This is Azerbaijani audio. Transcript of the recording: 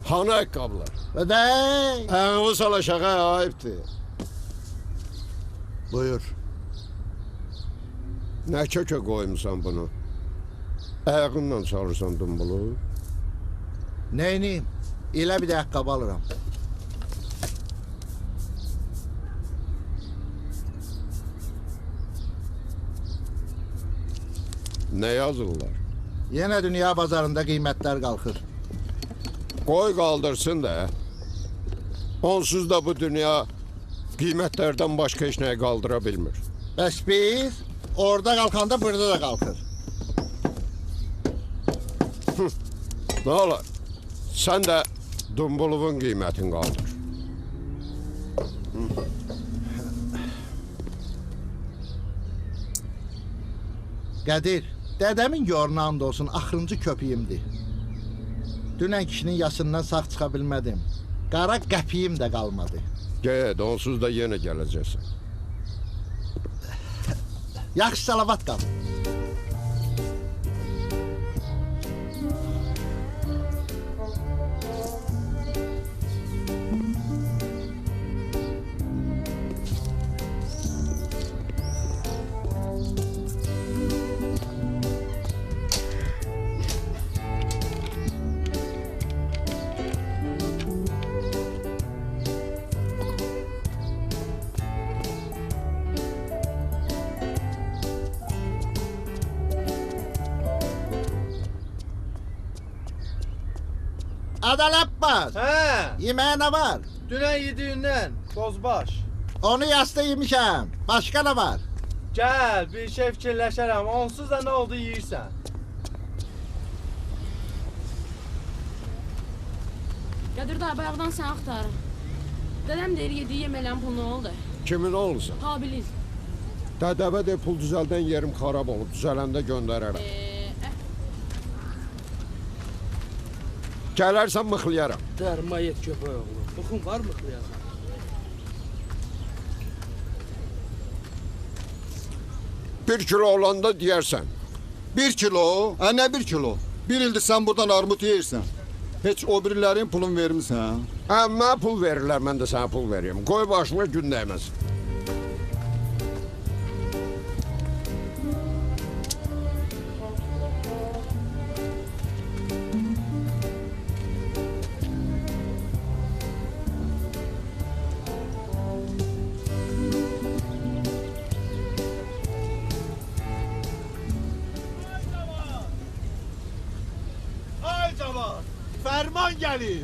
Hanı ayakkabılar? Ödey. Ayağımı sal aşağı, ayıptır. Buyur. Ne köke koymuşsan bunu? Ayağınla çalırsan dumbulu. Neyniyim? İlə bir de ayakkabı alırım. Ne yazırlar? Yine dünya bazarında kıymetler kalkır. Koy kaldırsın da. Onsuz da bu dünya kıymetlerden başka hiç neyi kaldırabilmir. Bəs biz orada kalkanda burada da kalkır. Ne olur? Sen de dumbuluvun kıymetini kaldır. Qədir, dedemin yoruna and olsun axırıncı köpüyümdür. Dünən kişinin yasından sağ çıxa bilmədim. Qara qəpiyim də qalmadı. Gel, onsuz da yine geleceksin. Yaxşı salavat qal. Adal Abbas, He, yemeğe ne var? dünən yediyindən bozbaş. Onu yasta yemişəm. Başka ne var? Gəl, bir şey fikirləşərəm, onsuz da nə oldu yeyirsən. Qədir dayı bayaqdan səni axtarır. Dedəm deyir yediyi yeməklərin pulu nə oldu? Kimin olursa? Habiliz. Dədəvə de pul düzelden yerim xarab olub. Düzələndə göndərərəm. Gələrsən mıxlayaram. Darma yet köpək oğlu. Buxun var mı xıyasan? Bir kilo olanda deyərsən. 1 kilo? Ha ne 1 kilo? Bir ildir sen buradan armut yiyirsen. Hiç o birilerin pulun vermişsin. Əmmə pul verirlər, mən də sənə pul vereyim. Qoy başına gün dəyməz. Ay cavaz, fərman gəlib.